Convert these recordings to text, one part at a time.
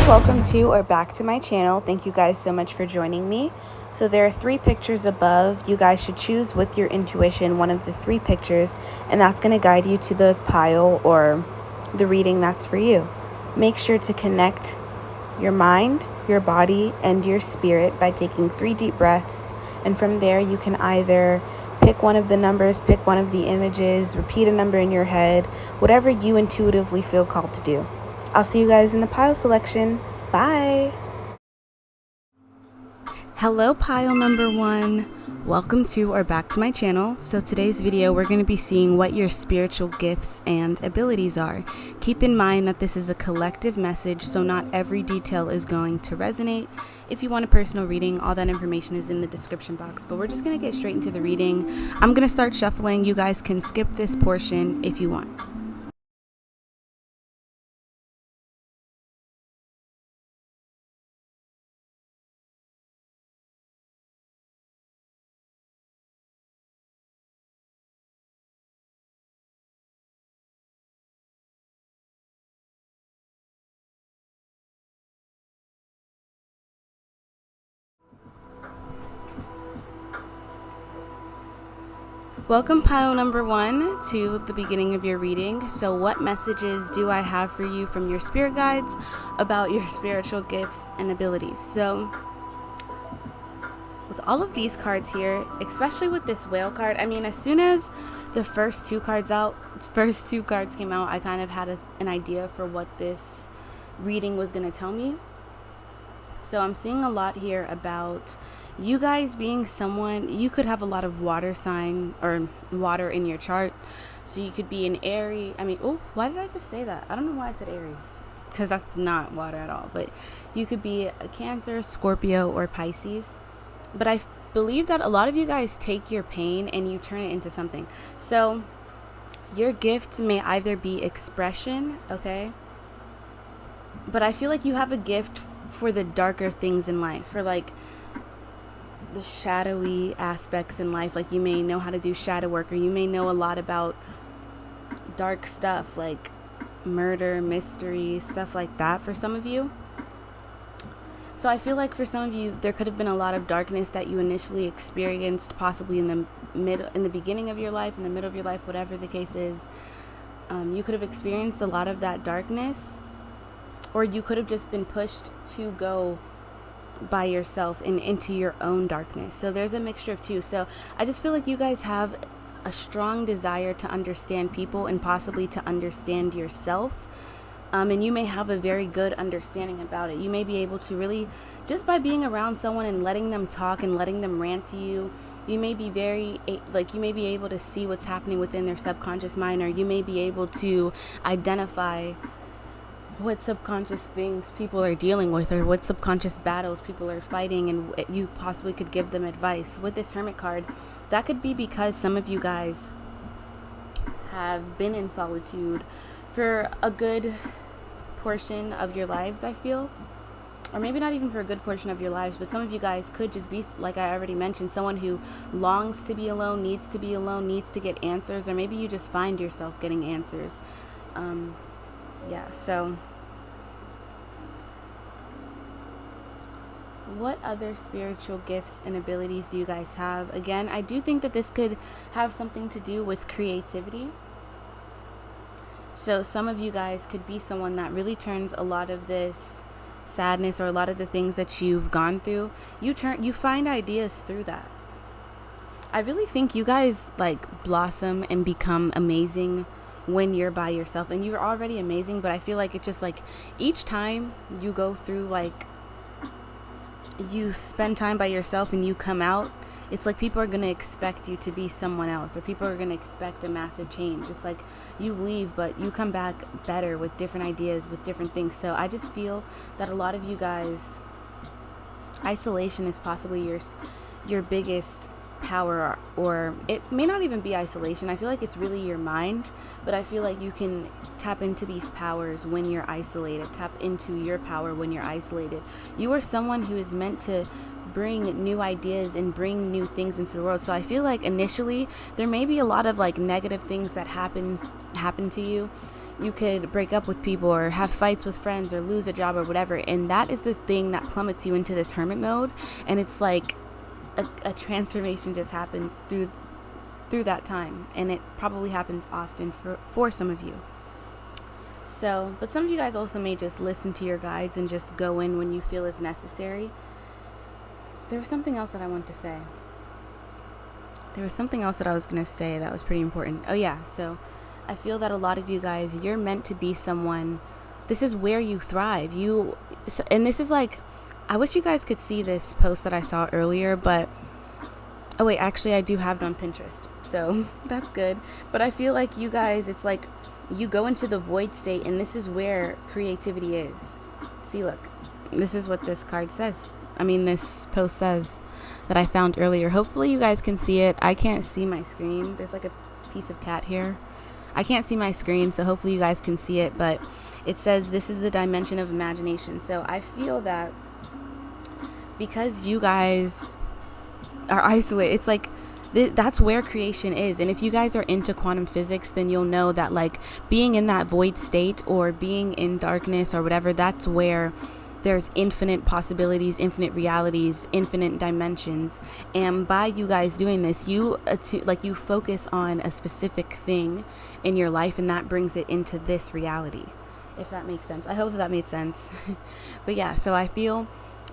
welcome to or back to my channel. Thank you guys so much for joining me. So there are 3 pictures above. You guys should choose with your intuition one of the 3 pictures, and that's going to guide you to the pile or the reading that's for you. Make sure to connect your mind, your body, and your spirit by taking 3 deep breaths, and from there you can either pick one of the numbers, pick one of the images, repeat a number in your head, whatever you intuitively feel called to do. I'll see you guys in the pile selection. Bye! Hello pile number 1. Welcome to or back to my channel. So today's video we're going to be seeing what your spiritual gifts and abilities are. Keep in mind that this is a collective message, so not every detail is going to resonate. If you want a personal reading, all that information is in the description box, but we're just going to get straight into the reading. I'm going to start shuffling. You guys can skip this portion if you want. Welcome pile number 1 to the beginning of your reading. So what messages do I have for you from your spirit guides about your spiritual gifts and abilities? So with all of these cards here, especially with this whale card, I mean, as soon as the first two cards came out, I kind of had an idea for what this reading was going to tell me. So I'm seeing a lot here about you guys being someone, you could have a lot of water sign or water in your chart. So you could be an Aries. Why did I just say that? I don't know why I said Aries, because that's not water at all. But you could be a Cancer, Scorpio, or Pisces. But I believe that a lot of you guys take your pain and you turn it into something. So your gift may either be expression, okay? But I feel like you have a gift for the darker things in life, for like the shadowy aspects in life. Like you may know how to do shadow work, or you may know a lot about dark stuff like murder, mystery, stuff like that for some of you. So I feel like for some of you there could have been a lot of darkness that you initially experienced, possibly in the beginning of your life, in the middle of your life, whatever the case is. You could have experienced a lot of that darkness, or you could have just been pushed to go by yourself and into your own darkness. So there's a mixture of 2. So I just feel like you guys have a strong desire to understand people and possibly to understand yourself. And you may have a very good understanding about it. You may be able to really, just by being around someone and letting them talk and letting them rant to you, you may be you may be able to see what's happening within their subconscious mind, or you may be able to identify what subconscious things people are dealing with, or what subconscious battles people are fighting, and you possibly could give them advice. With this Hermit card, that could be because some of you guys have been in solitude for a good portion of your lives, I feel. Or maybe not even for a good portion of your lives, but some of you guys could just be, like I already mentioned, someone who longs to be alone, needs to be alone, needs to get answers, or maybe you just find yourself getting answers. So what other spiritual gifts and abilities do you guys have? Again, I do think that this could have something to do with creativity. So some of you guys could be someone that really turns a lot of this sadness, or a lot of the things that you've gone through, you find ideas through that. I really think you guys like blossom and become amazing when you're by yourself, and you're already amazing, but I feel like it's just like each time you go through, like you spend time by yourself and you come out, it's like people are going to expect you to be someone else, or people are going to expect a massive change. It's like you leave, but you come back better with different ideas, with different things. So I just feel that a lot of you guys, isolation is possibly your biggest power, or it may not even be isolation. I feel like it's really your mind, but I feel like you can tap into these powers when you're isolated. Tap into your power when you're isolated. You are someone who is meant to bring new ideas and bring new things into the world. So I feel like initially there may be a lot of like negative things that happen to you. you could break up with people or have fights with friends or lose a job or whatever. And that is the thing that plummets you into this hermit mode. And it's like a transformation just happens through that time. And it probably happens often for some of you. So, but some of you guys also may just listen to your guides and just go in when you feel it's necessary. There was something else that I wanted to say. There was something else that I was going to say that was pretty important. Oh yeah, so I feel that a lot of you guys, you're meant to be someone, this is where you thrive. And this is like, I wish you guys could see this post that I saw earlier, but, oh wait, actually I do have it on Pinterest, so that's good. But I feel like you guys, it's like, you go into the void state, and this is where creativity is. See, look, this is what this card says. I mean, this post says that I found earlier. Hopefully you guys can see it. I can't see my screen. There's like a piece of cat here. I can't see my screen, so hopefully you guys can see it, but it says this is the dimension of imagination. So I feel that because you guys are isolated, it's like that's where creation is. And if you guys are into quantum physics, then you'll know that like being in that void state or being in darkness or whatever, that's where there's infinite possibilities, infinite realities, infinite dimensions. And by you guys doing this, you focus on a specific thing in your life, and that brings it into this reality, if that makes sense. I hope that made sense. But yeah, so I feel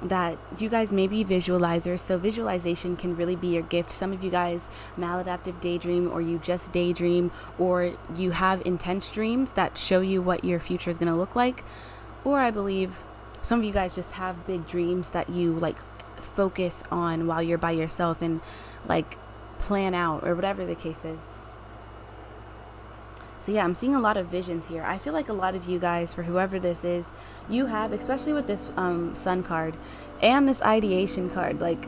that you guys may be visualizers, so visualization can really be your gift. Some of you guys maladaptive daydream, or you just daydream, or you have intense dreams that show you what your future is going to look like. Or I believe some of you guys just have big dreams that you like focus on while you're by yourself and like plan out, or whatever the case is. So yeah, I'm seeing a lot of visions here. I feel like a lot of you guys, for whoever this is, you have, especially with this sun card and this ideation card, like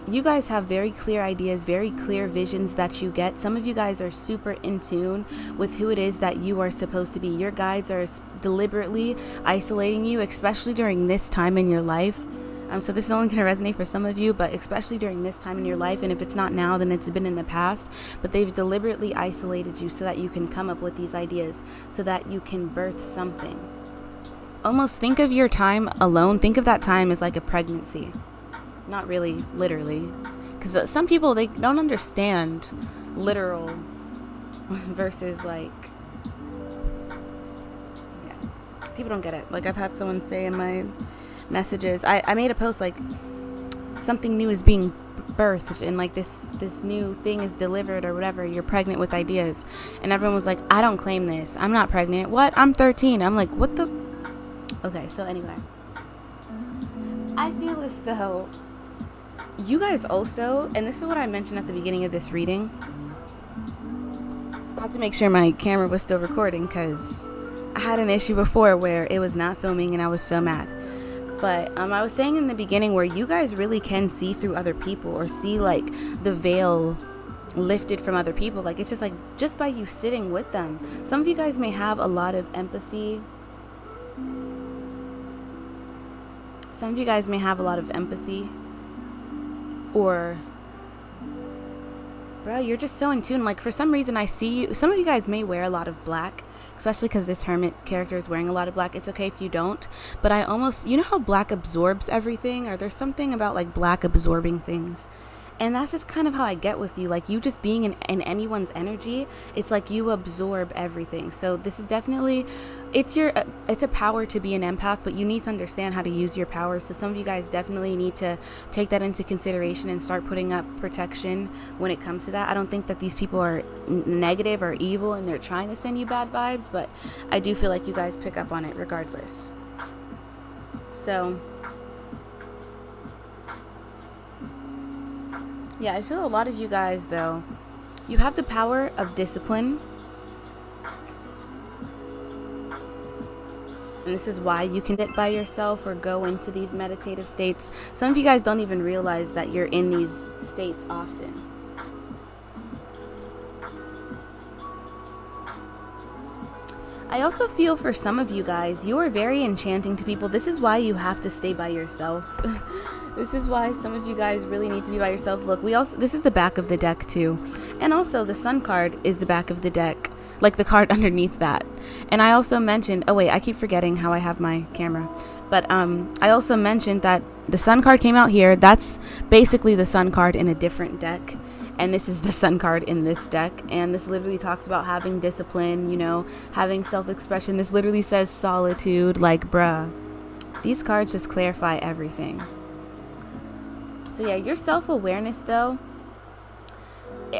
you guys have very clear ideas, very clear visions that you get. Some of you guys are super in tune with who it is that you are supposed to be. Your guides are deliberately isolating you, especially during this time in your life. So this is only going to resonate for some of you, but especially during this time in your life. And if it's not now, then it's been in the past. But they've deliberately isolated you so that you can come up with these ideas, so that you can birth something. Almost think of your time alone. Think of that time as like a pregnancy. Not really literally, because some people, they don't understand literal versus like, yeah, people don't get it. Like I've had someone say in my messages, I made a post like something new is being birthed, and like this new thing is delivered or whatever, you're pregnant with ideas, and everyone was like, I don't claim this, I'm not pregnant. What? I'm 13. I'm like, what the? Okay, so anyway, I feel as though you guys also, and this is what I mentioned at the beginning of this reading, I had to make sure my camera was still recording because I had an issue before where it was not filming and I was so mad. But I was saying in the beginning where you guys really can see through other people, or see like the veil lifted from other people. Like it's just like, just by you sitting with them. Some of you guys may have a lot of empathy. Some of you guys may have a lot of empathy. Or, bro, you're just so in tune. Like for some reason I see you. Some of you guys may wear a lot of black, especially because this hermit character is wearing a lot of black. It's okay if you don't, but I almost, you know how black absorbs everything, or there's something about like black absorbing things. And that's just kind of how I get with you. Like you just being in anyone's energy, it's like you absorb everything. So this is definitely, it's a power to be an empath, but you need to understand how to use your power. So some of you guys definitely need to take that into consideration and start putting up protection when it comes to that. I don't think that these people are negative or evil and they're trying to send you bad vibes, but I do feel like you guys pick up on it regardless. So yeah, I feel a lot of you guys, though, you have the power of discipline. And this is why you can sit by yourself or go into these meditative states. Some of you guys don't even realize that you're in these states often. I also feel for some of you guys, you are very enchanting to people. This is why you have to stay by yourself. This is why some of you guys really need to be by yourself. Look, this is the back of the deck too. And also the sun card is the back of the deck. like the card underneath that. And I also mentioned, oh wait, I keep forgetting how I have my camera. But I also mentioned that the Sun card came out here. That's basically the Sun card in a different deck. And this is the Sun card in this deck. And this literally talks about having discipline, you know, having self-expression. This literally says solitude, like, bruh. These cards just clarify everything. So yeah, your self-awareness though,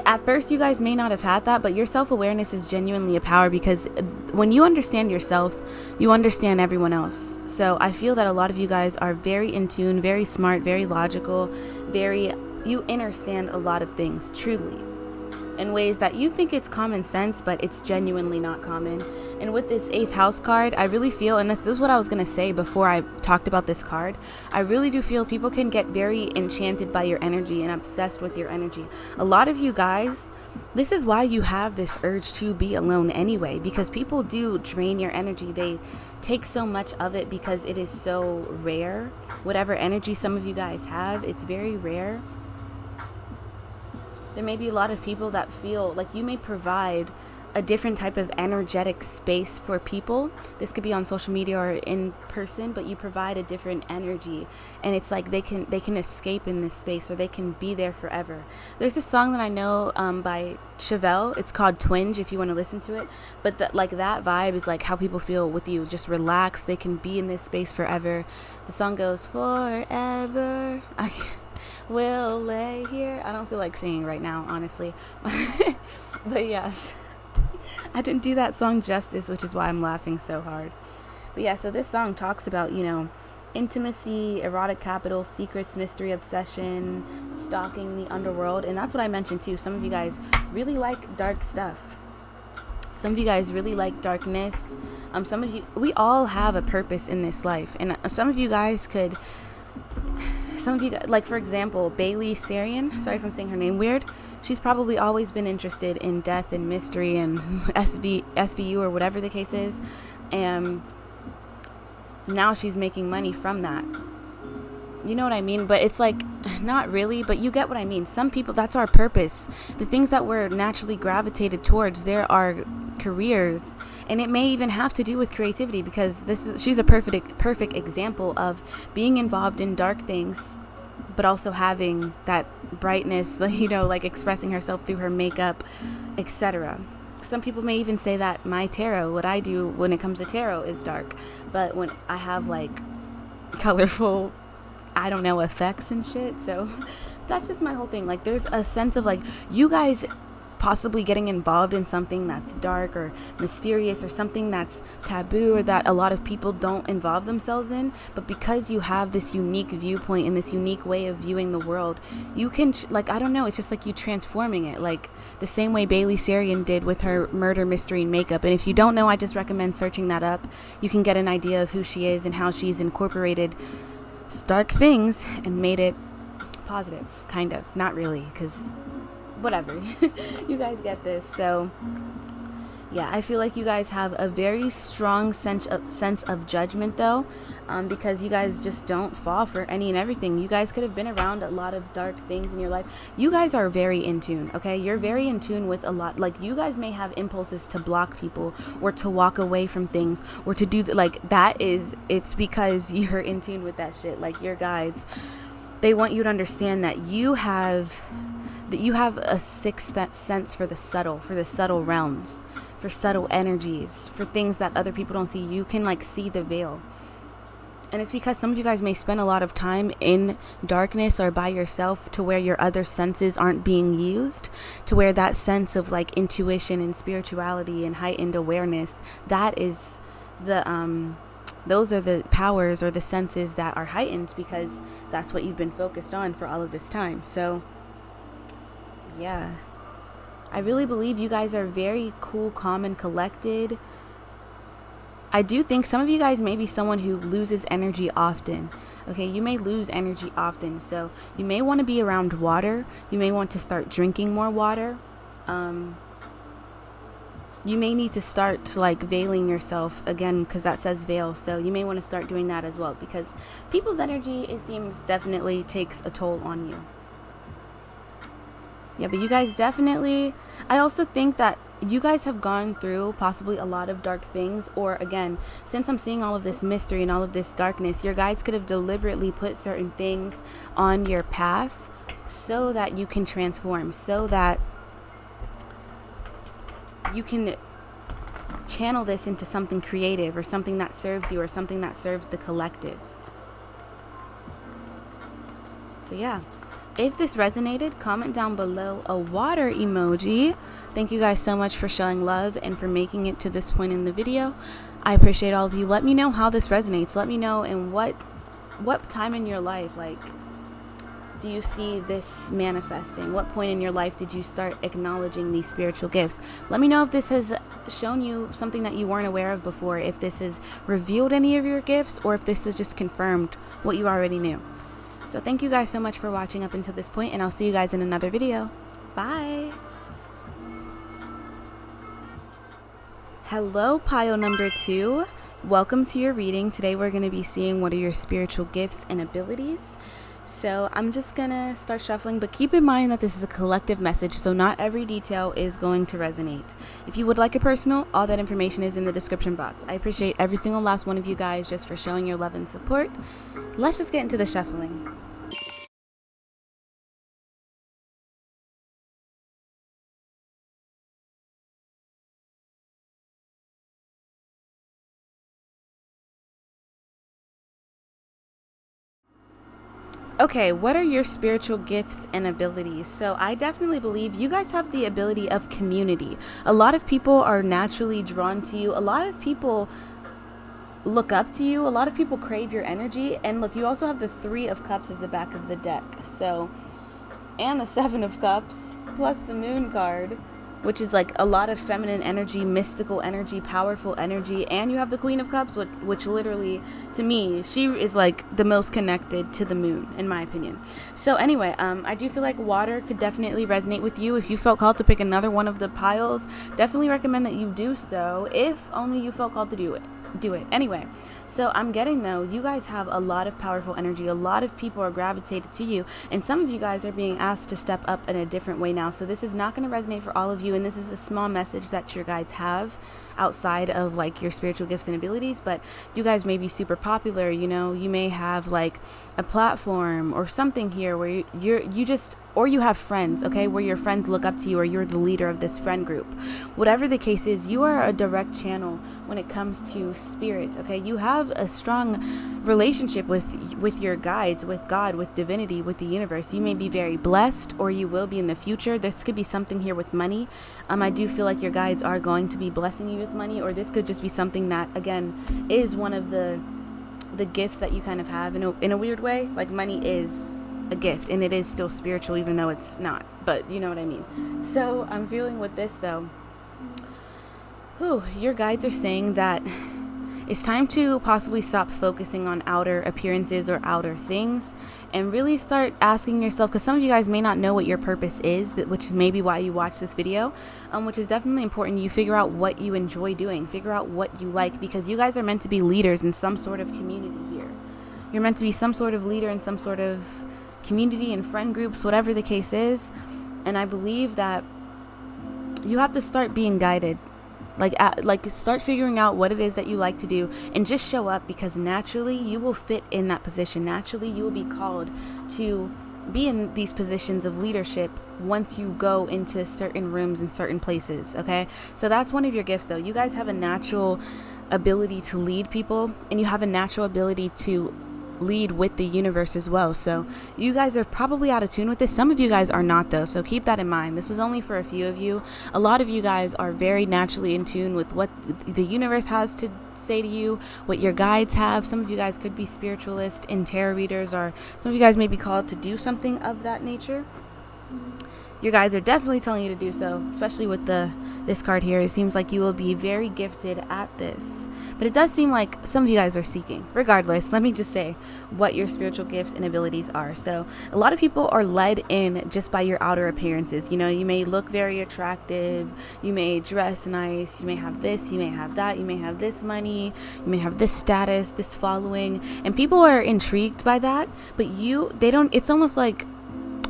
at first you guys may not have had that, but your self-awareness is genuinely a power, because when you understand yourself, you understand everyone else. So I feel that a lot of you guys are very in tune, very smart, very logical, you understand a lot of things truly in ways that you think it's common sense, but it's genuinely not common. And with this 8th house card, I really feel, and this is what I was going to say before I talked about this card, I really do feel people can get very enchanted by your energy and obsessed with your energy. A lot of you guys, this is why you have this urge to be alone anyway, because people do drain your energy. They take so much of it because it is so rare. Whatever energy some of you guys have, it's very rare. There may be a lot of people that feel like you may provide a different type of energetic space for people. This could be on social media or in person, but you provide a different energy, and it's like they can escape in this space, or they can be there forever. There's a song that I know by Chevelle. It's called Twinge, if you want to listen to it. But that vibe is like how people feel with you. Just relax. They can be in this space forever. The song goes, forever I will lay here. I don't feel like singing right now, honestly. But yes, I didn't do that song justice, which is why I'm laughing so hard. But yeah, so this song talks about, you know, intimacy, erotic capital, secrets, mystery, obsession, stalking the underworld. And that's what I mentioned too. Some of you guys really like dark stuff. Some of you guys really like darkness. Some of you, we all have a purpose in this life. And some of you guys, like for example, 𝒸𝑠𝑉𝑢, sorry if I'm saying her name weird, she's probably always been interested in death and mystery and SVU or whatever the case is, and now she's making money from that. You know what I mean? But it's like, not really, but you get what I mean. Some people, that's our purpose. The things that we're naturally gravitated towards, there are careers, and it may even have to do with creativity, because she's a perfect example of being involved in dark things, but also having that brightness, you know, like expressing herself through her makeup, etc. Some people may even say that my tarot, what I do when it comes to tarot, is dark, but when I have like colorful, I don't know, effects and shit. So that's just my whole thing. Like, there's a sense of like you guys possibly getting involved in something that's dark or mysterious or something that's taboo or that a lot of people don't involve themselves in, but because you have this unique viewpoint and this unique way of viewing the world, you can like, I don't know, it's just like you transforming it, like the same way 𝒸𝑠𝑉𝑢 did with her murder mystery and makeup. And if you don't know, I just recommend searching that up. You can get an idea of who she is and how she's incorporated dark things and made it positive, kind of, not really, because whatever. You guys get this. So yeah, I feel like you guys have a very strong sense of judgment though, because you guys just don't fall for any and everything. You guys could have been around a lot of dark things in your life. You guys are very in tune, okay? You're very in tune with a lot. Like, you guys may have impulses to block people or to walk away from things or to do it's because you're in tune with that shit. Like, your guides, they want you to understand that you have a sixth sense for the subtle realms, for subtle energies, for things that other people don't see. You can like see the veil. And it's because some of you guys may spend a lot of time in darkness or by yourself, to where your other senses aren't being used, to where that sense of like intuition and spirituality and heightened awareness, that is those are the powers or the senses that are heightened, because that's what you've been focused on for all of this time. So yeah, I really believe you guys are very cool, calm, and collected. I do think some of you guys may be someone who loses energy often. Okay, you may lose energy often, so you may want to be around water. You may want to start drinking more water. You may need to start like veiling yourself again, because that says veil. So you may want to start doing that as well, because people's energy, it seems, definitely takes a toll on you. Yeah, but you guys definitely, I also think that you guys have gone through possibly a lot of dark things, or again, since I'm seeing all of this mystery and all of this darkness, your guides could have deliberately put certain things on your path so that you can transform, so that you can channel this into something creative or something that serves you or something that serves the collective. So yeah, if this resonated, comment down below a water emoji. Thank you guys so much for showing love and for making it to this point in the video. I appreciate all of you. Let me know how this resonates. Let me know in what time in your life, like, do you see this manifesting? What point in your life did you start acknowledging these spiritual gifts? Let me know if this has shown you something that you weren't aware of before, if this has revealed any of your gifts, or if this has just confirmed what you already knew. So thank you guys so much for watching up until this point, and I'll see you guys in another video. Bye. Hello, pile number 2. Welcome to your reading. Today we're going to be seeing what are your spiritual gifts and abilities. So I'm just going to start shuffling, but keep in mind that this is a collective message, so not every detail is going to resonate. If you would like a personal, all that information is in the description box. I appreciate every single last one of you guys just for showing your love and support. Let's just get into the shuffling. Okay, what are your spiritual gifts and abilities? So I definitely believe you guys have the ability of community. A lot of people are naturally drawn to you. A lot of people look up to you. A lot of people crave your energy. And look, you also have the 3 of Cups as the back of the deck. So, and the 7 of Cups plus the Moon card, which is like a lot of feminine energy, mystical energy, powerful energy. And you have the Queen of Cups, which literally, to me, she is like the most connected to the moon, in my opinion. So anyway, I do feel like water could definitely resonate with you. If you felt called to pick another one of the piles, definitely recommend that you do so, if only you felt called to do it. Anyway, so I'm getting, though, you guys have a lot of powerful energy. A lot of people are gravitated to you, and some of you guys are being asked to step up in a different way now. So this is not going to resonate for all of you, and this is a small message that your guides have outside of like your spiritual gifts and abilities. But you guys may be super popular, you know, you may have like a platform or something here where or you have friends, okay, where your friends look up to you, or you're the leader of this friend group. Whatever the case is, you are a direct channel when it comes to spirit, okay? You have a strong relationship with your guides, with God, with divinity, with the universe. You may be very blessed, or you will be in the future. This could be something here with money. I do feel like your guides are going to be blessing you with money, or this could just be something that, again, is one of the gifts that you kind of have in a weird way. Like, money is a gift, and it is still spiritual, even though it's not, but you know what I mean. So I'm feeling with this, though, your guides are saying that it's time to possibly stop focusing on outer appearances or outer things, and really start asking yourself, because some of you guys may not know what your purpose is, which may be why you watch this video, which is definitely important. You figure out what you enjoy doing, figure out what you like, because you guys are meant to be leaders in some sort of community here. You're meant to be some sort of leader in some sort of community and friend groups, whatever the case is. And I believe that you have to start being guided, like start figuring out what it is that you like to do, and just show up, because naturally you will fit in that position. Naturally you will be called to be in these positions of leadership once you go into certain rooms and certain places, okay? So that's one of your gifts, though. You guys have a natural ability to lead people, and you have a natural ability to lead with the universe as well. So you guys are probably out of tune with this. Some of you guys are not, though, so keep that in mind. This was only for a few of you. A lot of you guys are very naturally in tune with what the universe has to say to you, what your guides have. Some of you guys could be spiritualists and tarot readers, or some of you guys may be called to do something of that nature. Your guides are definitely telling you to do so, especially with this card here. It seems like you will be very gifted at this. But it does seem like some of you guys are seeking. Regardless, let me just say what your spiritual gifts and abilities are. So a lot of people are led in just by your outer appearances. You know, you may look very attractive. You may dress nice. You may have this. You may have that. You may have this money. You may have this status, this following. And people are intrigued by that. But they don't, it's almost like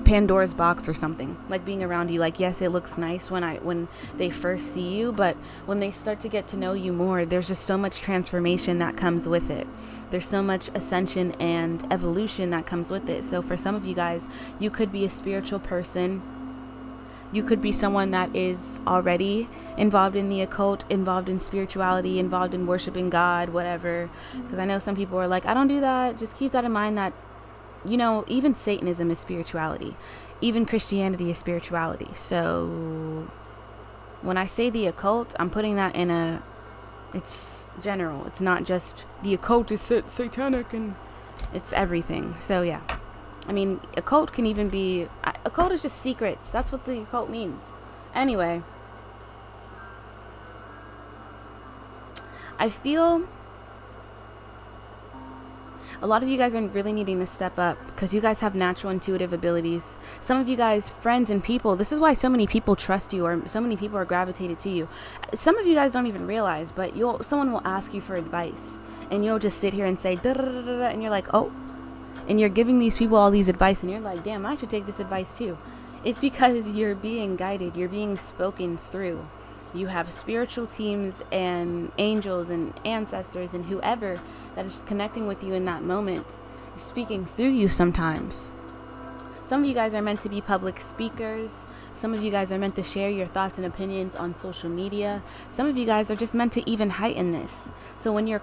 Pandora's box or something, like being around you. Like, yes, it looks nice when they first see you, but when they start to get to know you more, there's just so much transformation that comes with it. There's so much ascension and evolution that comes with it. So for some of you guys, you could be a spiritual person. You could be someone that is already involved in the occult, involved in spirituality, involved in worshiping God, whatever. Because I know some people are like, I don't do that. Just keep that in mind that, you know, even Satanism is spirituality. Even Christianity is spirituality. So when I say the occult, I'm putting that in it's general. It's not just the occult is satanic, and it's everything. So yeah. I mean, occult can even be, occult is just secrets. That's what the occult means. Anyway, I feel a lot of you guys are really needing to step up because you guys have natural intuitive abilities. Some of you guys, friends and people, this is why so many people trust you, or so many people are gravitated to you. Some of you guys don't even realize, but someone will ask you for advice, and you'll just sit here and say, da, da, da, da, da, and you're like, oh. And you're giving these people all these advice, and you're like, damn, I should take this advice too. It's because you're being guided. You're being spoken through. You have spiritual teams and angels and ancestors and whoever that is connecting with you in that moment, speaking through you sometimes. Some of you guys are meant to be public speakers. Some of you guys are meant to share your thoughts and opinions on social media. Some of you guys are just meant to even heighten this. So when you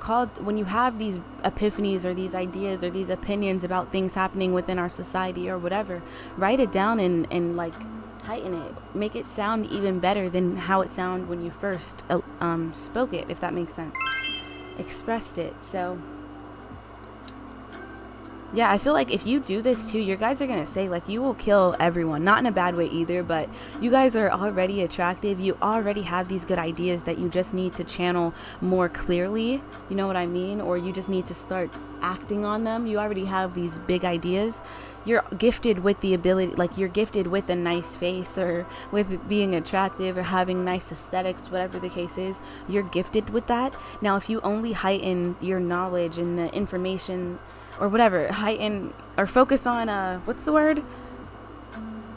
have these epiphanies or these ideas or these opinions about things happening within our society or whatever, write it down and like heighten it. Make it sound even better than how it sounded when you first spoke it, if that makes sense. Expressed it. So yeah, I feel like if you do this too, your guys are going to say, like, you will kill everyone. Not in a bad way either, but you guys are already attractive. You already have these good ideas that you just need to channel more clearly. You know what I mean? Or you just need to start acting on them. You already have these big ideas. You're gifted with the ability, like you're gifted with a nice face or with being attractive or having nice aesthetics, whatever the case is. You're gifted with that. Now, if you only heighten your knowledge and the information or whatever, heighten or focus on, what's the word?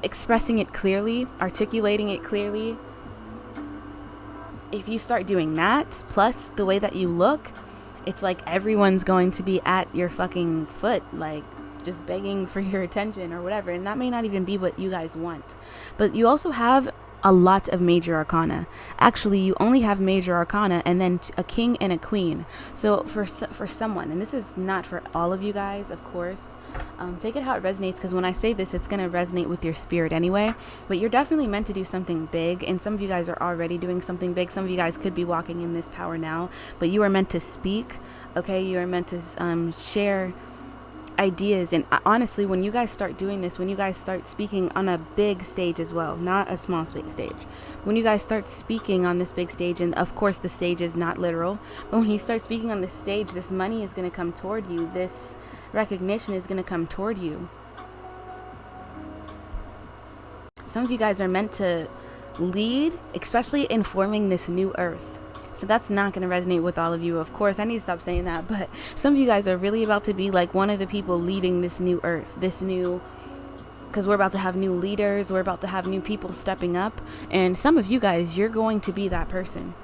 Expressing it clearly, articulating it clearly. If you start doing that, plus the way that you look, it's like everyone's going to be at your fucking foot, like just begging for your attention or whatever. And that may not even be what you guys want. But you also have a lot of major arcana. Actually, you only have major arcana and then a king and a queen. So for someone, and this is not for all of you guys, of course, take it how it resonates, because when I say this, it's going to resonate with your spirit anyway. But you're definitely meant to do something big, and some of you guys are already doing something big. Some of you guys could be walking in this power now, but you are meant to speak, okay? You are meant to share ideas. And honestly, when you guys start doing this, when you guys start speaking on a big stage as well, not a small stage, when you guys start speaking on this big stage, and of course the stage is not literal, but when you start speaking on this stage, this money is going to come toward you. This recognition is going to come toward you. Some of you guys are meant to lead, especially in forming this new earth. So that's not going to resonate with all of you. Of course, I need to stop saying that. But some of you guys are really about to be like one of the people leading this new earth. Because we're about to have new leaders. We're about to have new people stepping up. And some of you guys, you're going to be that person.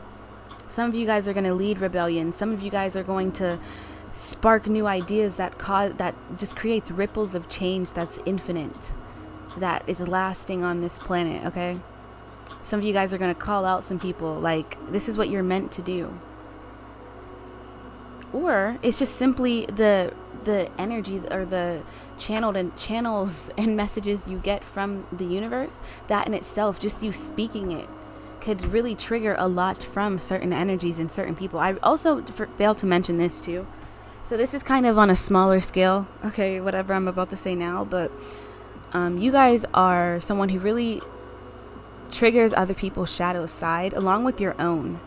Some of you guys are going to lead rebellion. Some of you guys are going to spark new ideas that just creates ripples of change that's infinite. That is lasting on this planet, okay? Some of you guys are going to call out some people, like, this is what you're meant to do. Or it's just simply the energy or the channels and messages you get from the universe. That in itself, just you speaking it, could really trigger a lot from certain energies and certain people. I also failed to mention this too. So this is kind of on a smaller scale, okay, whatever I'm about to say now. But you guys are someone who really triggers other people's shadow side along with your own.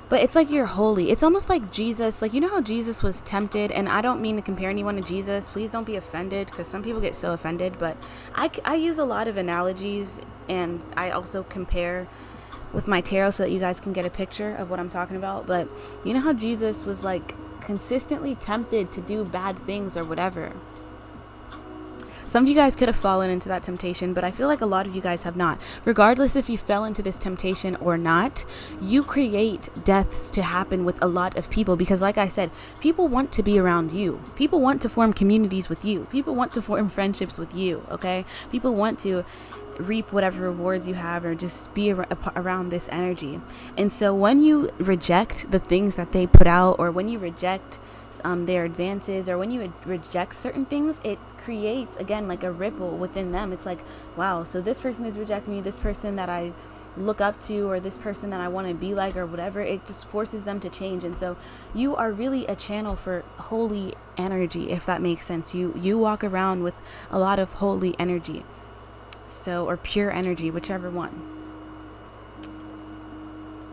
But it's like you're holy. It's almost like Jesus. Like, you know how Jesus was tempted? And I don't mean to compare anyone to Jesus. Please don't be offended, because some people get so offended. But I use a lot of analogies, and I also compare with my tarot so that you guys can get a picture of what I'm talking about. But you know how Jesus was like consistently tempted to do bad things or whatever. Some of you guys could have fallen into that temptation, but I feel like a lot of you guys have not. Regardless if you fell into this temptation or not, you create deaths to happen with a lot of people, because like I said, people want to be around you. People want to form communities with you. People want to form friendships with you, okay? People want to reap whatever rewards you have, or just be around this energy. And so when you reject the things that they put out, or when you reject their advances, or when you reject certain things, it creates, again, like a ripple within them. It's like, wow, so this person is rejecting me, this person that I look up to, or this person that I want to be like, or whatever. It just forces them to change. And so you are really a channel for holy energy, if that makes sense. You walk around with a lot of holy energy, so, or pure energy, whichever one.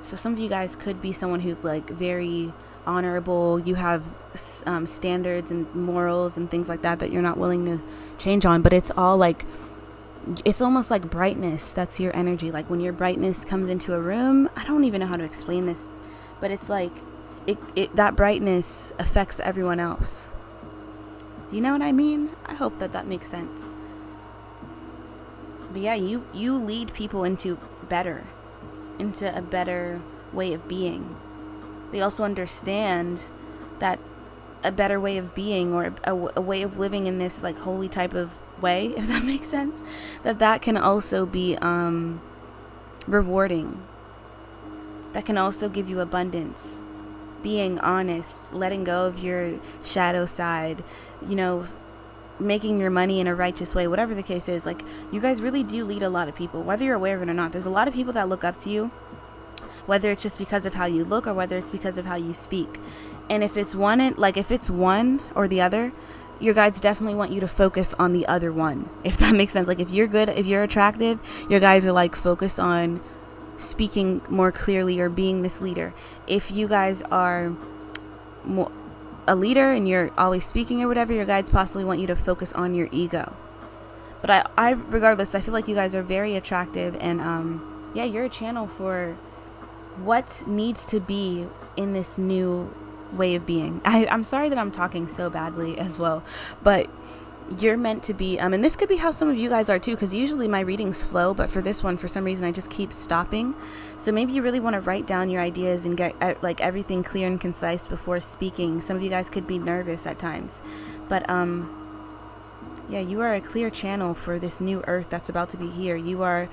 So some of you guys could be someone who's like very honorable. You have standards and morals and things like that you're not willing to change on, but it's all like, it's almost like brightness. That's your energy. Like when your brightness comes into a room, I don't even know how to explain this, but it's like that brightness affects everyone else. Do you know what I mean? I hope that makes sense. But yeah, you lead people into a better way of being. They also understand that a better way of being, or a way of living in this like holy type of way, if that makes sense, that can also be rewarding. That can also give you abundance. Being honest, letting go of your shadow side, making your money in a righteous way, whatever the case is. Like, you guys really do lead a lot of people, whether you're aware of it or not. There's a lot of people that look up to you, whether it's just because of how you look, or whether it's because of how you speak. And if it's one or the other, your guides definitely want you to focus on the other one, if that makes sense. Like, if you're good, if you're attractive, your guides are like, focus on speaking more clearly or being this leader. If you guys are a leader and you're always speaking or whatever, your guides possibly want you to focus on your ego. But I regardless, I feel like you guys are very attractive, and yeah, you're a channel for what needs to be in this new way of being. I'm sorry that I'm talking so badly as well, but you're meant to be, and this could be how some of you guys are too, because usually my readings flow, but for this one, for some reason, I just keep stopping. So maybe you really want to write down your ideas and get like everything clear and concise before speaking. Some of you guys could be nervous at times, but yeah, you are a clear channel for this new earth that's about to be here. You are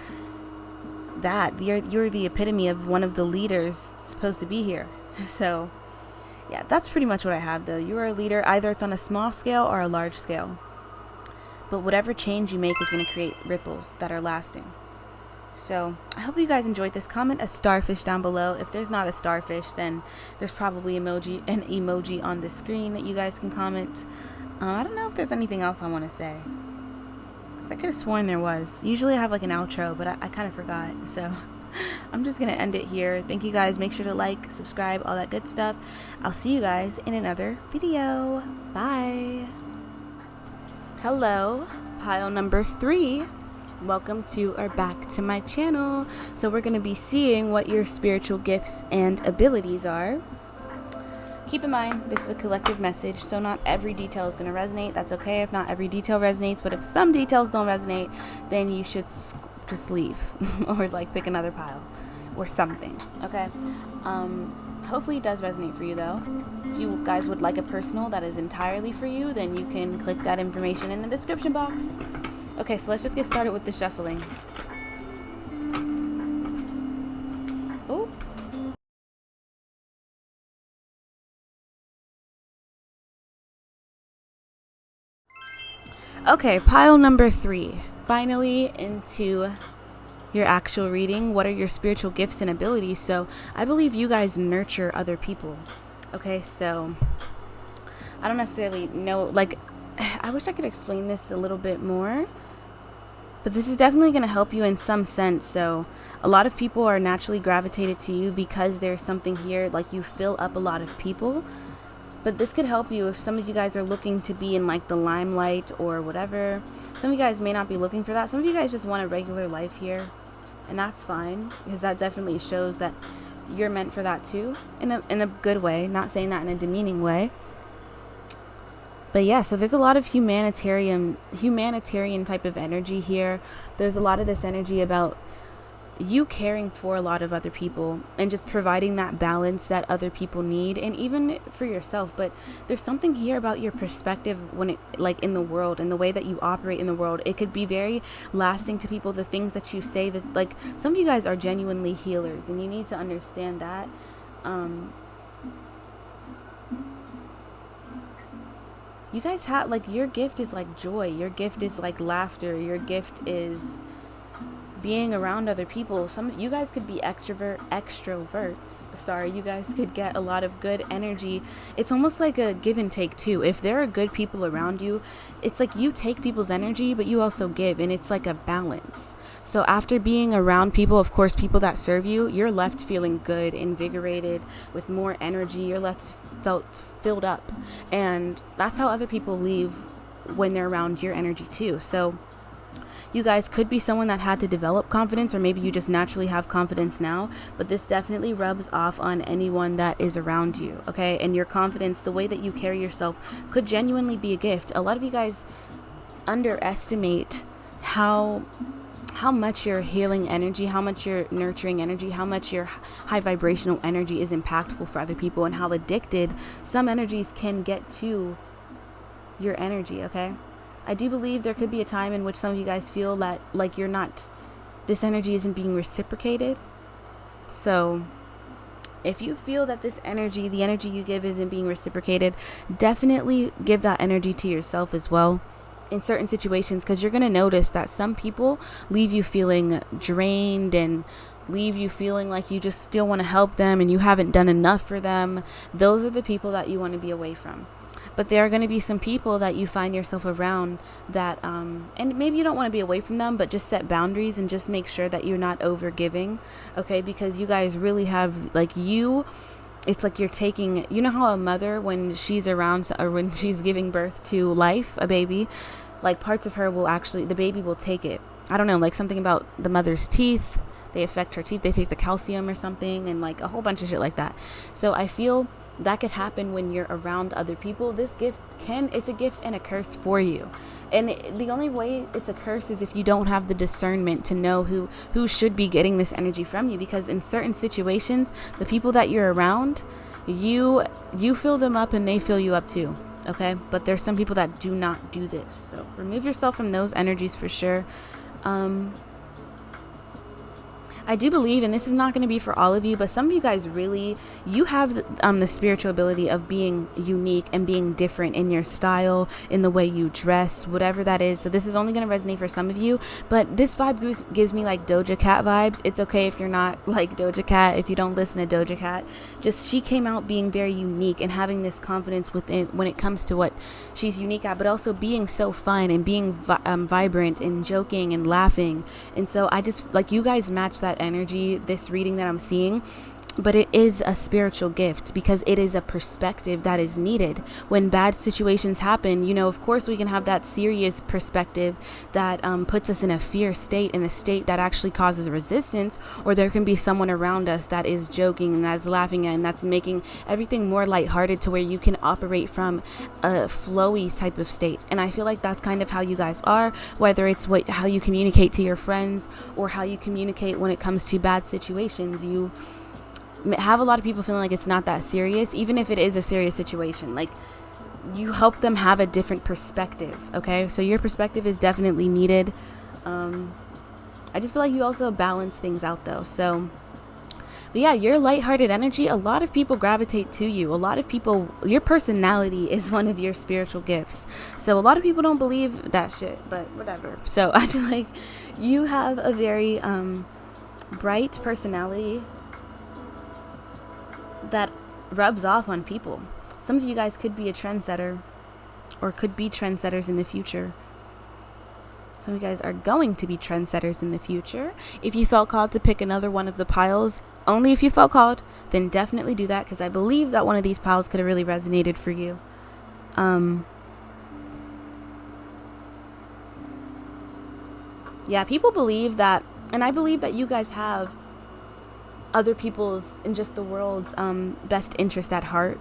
you're the epitome of one of the leaders supposed to be here. So yeah, that's pretty much what I have though. You are a leader, either it's on a small scale or a large scale. But whatever change you make is going to create ripples that are lasting. So I hope you guys enjoyed this. Comment a starfish down below. If there's not a starfish, then there's probably an emoji on the screen that you guys can comment. I don't know if there's anything else I want to say, because I could have sworn there was. Usually I have like an outro, but I kind of forgot. So I'm just going to end it here. Thank you guys. Make sure to like, subscribe, all that good stuff. I'll see you guys in another video. Bye. Hello, pile number 3. Welcome to or back to my channel. So we're going to be seeing what your spiritual gifts and abilities are. Keep in mind, this is a collective message, so not every detail is going to resonate. That's okay if not every detail resonates, but if some details don't resonate, then you should just leave or like pick another pile or something, okay? Hopefully it does resonate for you though. If you guys would like a personal that is entirely for you, then you can click that information in the description box. Okay, so let's just get started with the shuffling. Oh. Okay, pile number 3. Finally into your actual reading. What are your spiritual gifts and abilities? So I believe you guys nurture other people. Okay, so I don't necessarily know, like, I wish I could explain this a little bit more, but this is definitely going to help you in some sense. So a lot of people are naturally gravitated to you because there's something here, like you fill up a lot of people. But this could help you if some of you guys are looking to be in like the limelight or whatever. Some of you guys may not be looking for that. Some of you guys just want a regular life here, and that's fine, because that definitely shows that you're meant for that too, in a good way. Not saying that in a demeaning way. But yeah, so there's a lot of humanitarian type of energy here. There's a lot of this energy about you caring for a lot of other people and just providing that balance that other people need, and even for yourself. But there's something here about your perspective when it, like, in the world and the way that you operate in the world. It could be very lasting to people, the things that you say, that, like, some of you guys are genuinely healers, and you need to understand that. You guys have, like, your gift is like joy, your gift is like laughter, your gift is being around other people. Some you guys could be extroverts. Sorry, you guys could get a lot of good energy. It's almost like a give and take too. If there are good people around you, it's like you take people's energy, but you also give, and it's like a balance. So after being around people, of course, people that serve you, you're left feeling good, invigorated, with more energy. You're left filled up, and that's how other people leave when they're around your energy too. So you guys could be someone that had to develop confidence, or maybe you just naturally have confidence now, but this definitely rubs off on anyone that is around you, okay? And your confidence, the way that you carry yourself, could genuinely be a gift. A lot of you guys underestimate how much your healing energy, how much your nurturing energy, how much your high vibrational energy is impactful for other people, and how addicted some energies can get to your energy, okay? I do believe there could be a time in which some of you guys feel that, like, this energy isn't being reciprocated. So if you feel that this energy, the energy you give, isn't being reciprocated, definitely give that energy to yourself as well in certain situations, because you're going to notice that some people leave you feeling drained and leave you feeling like you just still want to help them and you haven't done enough for them. Those are the people that you want to be away from. But there are going to be some people that you find yourself around that, and maybe you don't want to be away from them, but just set boundaries and just make sure that you're not over giving, okay? Because you guys really have, like, it's like you're taking, you know how a mother, when she's around, or when she's giving birth to life, a baby, like, parts of her will actually, the baby will take it. I don't know, like something about the mother's teeth, they affect her teeth, they take the calcium or something, and like a whole bunch of shit like that. So I feel that could happen when you're around other people. This gift it's a gift and a curse for you. And the only way it's a curse is if you don't have the discernment to know who should be getting this energy from you. Because in certain situations, the people that you're around, you fill them up and they fill you up too. Okay? But there's some people that do not do this. So remove yourself from those energies for sure. I do believe, and this is not going to be for all of you, but some of you guys really, you have the spiritual ability of being unique and being different in your style, in the way you dress, whatever that is. So this is only going to resonate for some of you, but this vibe gives me like Doja Cat vibes. It's okay if you're not like Doja Cat, if you don't listen to Doja Cat. Just, she came out being very unique and having this confidence within when it comes to what she's unique at, but also being so fun and being vibrant and joking and laughing. And so I just, like, you guys match that energy, this reading that I'm seeing. But it is a spiritual gift because it is a perspective that is needed when bad situations happen. You know, of course, we can have that serious perspective that puts us in a fear state, in a state that actually causes resistance, or there can be someone around us that is joking and that's laughing and that's making everything more lighthearted, to where you can operate from a flowy type of state. And I feel like that's kind of how you guys are, whether it's how you communicate to your friends or how you communicate when it comes to bad situations. You have a lot of people feeling like it's not that serious, even if it is a serious situation. Like, you help them have a different perspective, okay? So your perspective is definitely needed. I just feel like you also balance things out though. So, but yeah, your lighthearted energy, a lot of people gravitate to you. A lot of people, your personality is one of your spiritual gifts. So a lot of people don't believe that shit, but whatever. So I feel like you have a very bright personality that rubs off on people. Some of you guys could be a trendsetter, or could be trendsetters in the future. Some of you guys are going to be trendsetters in the future. If you felt called to pick another one of the piles, only if you felt called, then definitely do that, because I believe that one of these piles could have really resonated for you. Yeah, people believe that, and I believe that you guys have other people's and just the world's best interest at heart.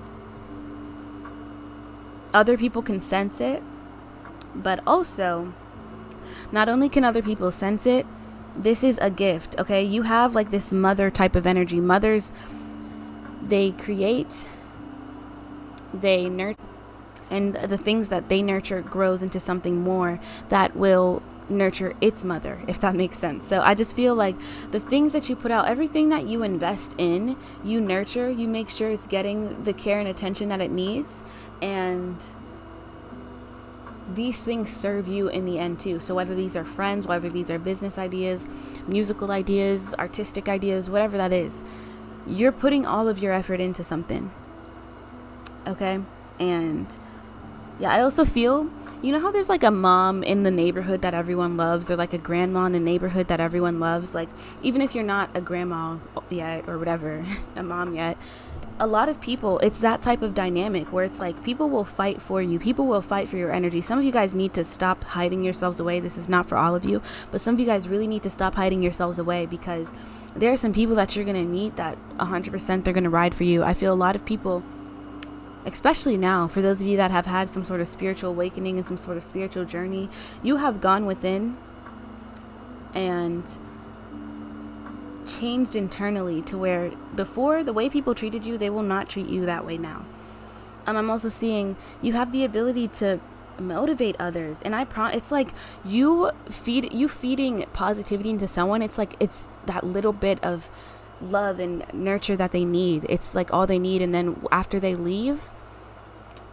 other people can sense it, but also not only can other people sense it, this is a gift, okay? You have like this mother type of energy. Mothers, they create, they nurture, and the things that they nurture grows into something more that will nurture its mother, if that makes sense. So I just feel like the things that you put out, everything that you invest in, you nurture, you make sure it's getting the care and attention that it needs, and these things serve you in the end too. So whether these are friends, whether these are business ideas, musical ideas, artistic ideas, whatever that is, you're putting all of your effort into something, okay? And yeah, I also feel, you know how there's like a mom in the neighborhood that everyone loves, or like a grandma in the neighborhood that everyone loves? Like, even if you're not a grandma yet or whatever, a mom yet, a lot of people, it's that type of dynamic where it's like people will fight for you. People will fight for your energy. Some of you guys need to stop hiding yourselves away. This is not for all of you, but some of you guys really need to stop hiding yourselves away, because there are some people that you're going to meet that 100% they're going to ride for you. I feel a lot of people, especially now, for those of you that have had some sort of spiritual awakening and some sort of spiritual journey, you have gone within and changed internally to where before, the way people treated you, they will not treat you that way now. I'm also seeing you have the ability to motivate others, and it's like you feeding positivity into someone. It's like it's that little bit of love and nurture that they need. It's like all they need, and then after they leave,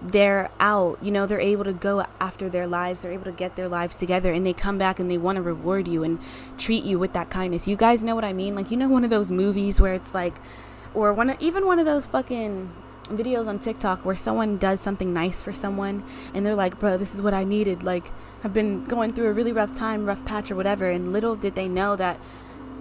they're out, you know, they're able to go after their lives, they're able to get their lives together, and they come back and they want to reward you and treat you with that kindness. You guys know what I mean? Like, you know, one of those movies where it's like, or even one of those fucking videos on TikTok where someone does something nice for someone and they're like, bro, this is what I needed, like, I've been going through a really rough time, rough patch or whatever, and little did they know that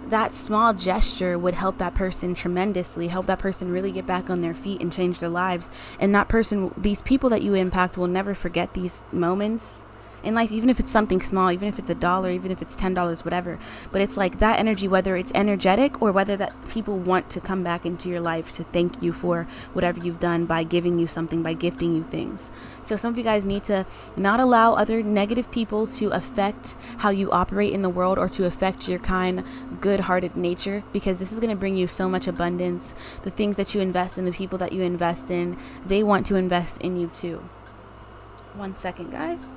that small gesture would help that person tremendously, help that person really get back on their feet and change their lives. And that person, these people that you impact, will never forget these moments in life, even if it's something small, even if it's $1, even if it's $10, whatever. But it's like that energy, whether it's energetic or whether that people want to come back into your life to thank you for whatever you've done by giving you something, by gifting you things. So some of you guys need to not allow other negative people to affect how you operate in the world, or to affect your kind, good-hearted nature, because this is going to bring you so much abundance. The things that you invest in, the people that you invest in, they want to invest in you too. 1 second, guys.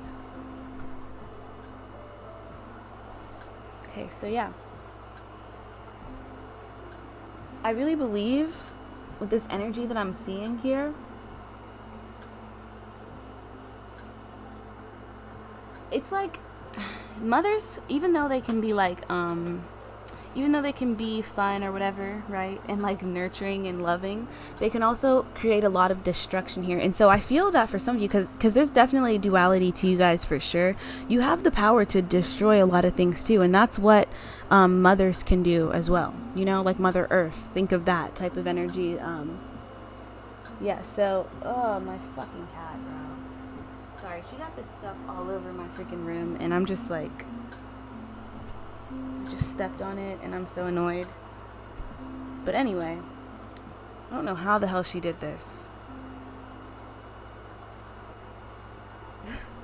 Okay, so yeah, I really believe with this energy that I'm seeing here, it's like mothers, even though they can be like, even though they can be fun or whatever, right, and like nurturing and loving, they can also create a lot of destruction here. And so I feel that for some of you, because there's definitely a duality to you guys for sure, you have the power to destroy a lot of things too, and that's what mothers can do as well, you know, like Mother Earth. Think of that type of energy. Yeah, so, oh, my fucking cat, bro. Sorry, she got this stuff all over my freaking room, and I'm just like, just stepped on it, and I'm so annoyed. But anyway, I don't know how the hell she did this.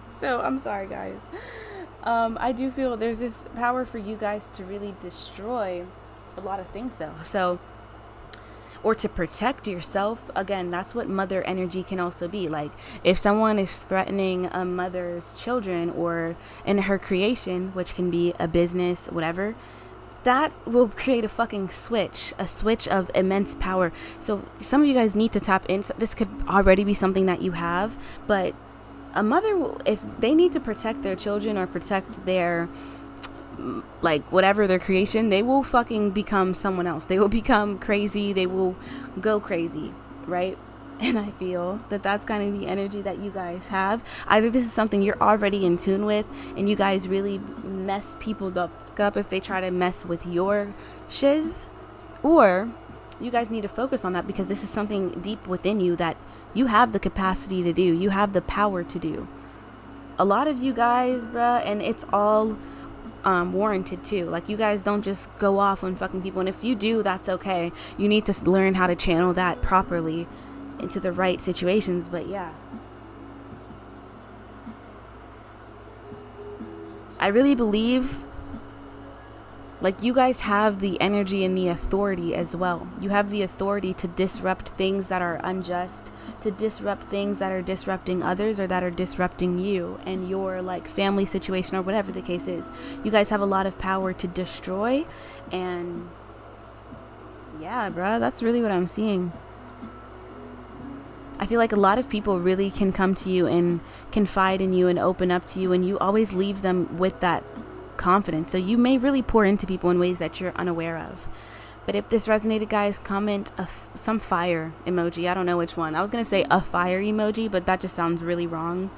So I'm sorry, guys. I do feel there's this power for you guys to really destroy a lot of things though. So, or to protect yourself. Again, that's what mother energy can also be. Like, if someone is threatening a mother's children or in her creation, which can be a business, whatever, that will create a fucking switch of immense power. So some of you guys need to tap in. This could already be something that you have, but a mother will, if they need to protect their children or protect their, like, whatever their creation, they will fucking become someone else. They will become crazy. They will go crazy, right? And I feel that that's kind of the energy that you guys have. Either this is something you're already in tune with, and you guys really mess people up if they try to mess with your shiz, or you guys need to focus on that, because this is something deep within you that you have the capacity to do. You have the power to do. A lot of you guys, bruh, and it's all warranted too. Like, you guys don't just go off on fucking people, and if you do, that's okay. You need to learn how to channel that properly into the right situations. But yeah, I really believe like you guys have the energy and the authority as well. You have the authority to disrupt things that are unjust, to disrupt things that are disrupting others or that are disrupting you and your like family situation or whatever the case is. You guys have a lot of power to destroy, and yeah, bruh, that's really what I'm seeing. I feel like a lot of people really can come to you and confide in you and open up to you, and you always leave them with that confidence. So you may really pour into people in ways that you're unaware of. But if this resonated, guys, comment some fire emoji. I don't know which one. I was going to say a fire emoji, but that just sounds really wrong.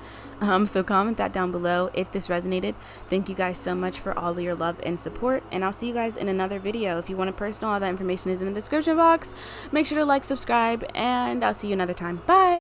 So comment that down below if this resonated. Thank you guys so much for all of your love and support. And I'll see you guys in another video. If you want a personal, all that information is in the description box. Make sure to like, subscribe, and I'll see you another time. Bye.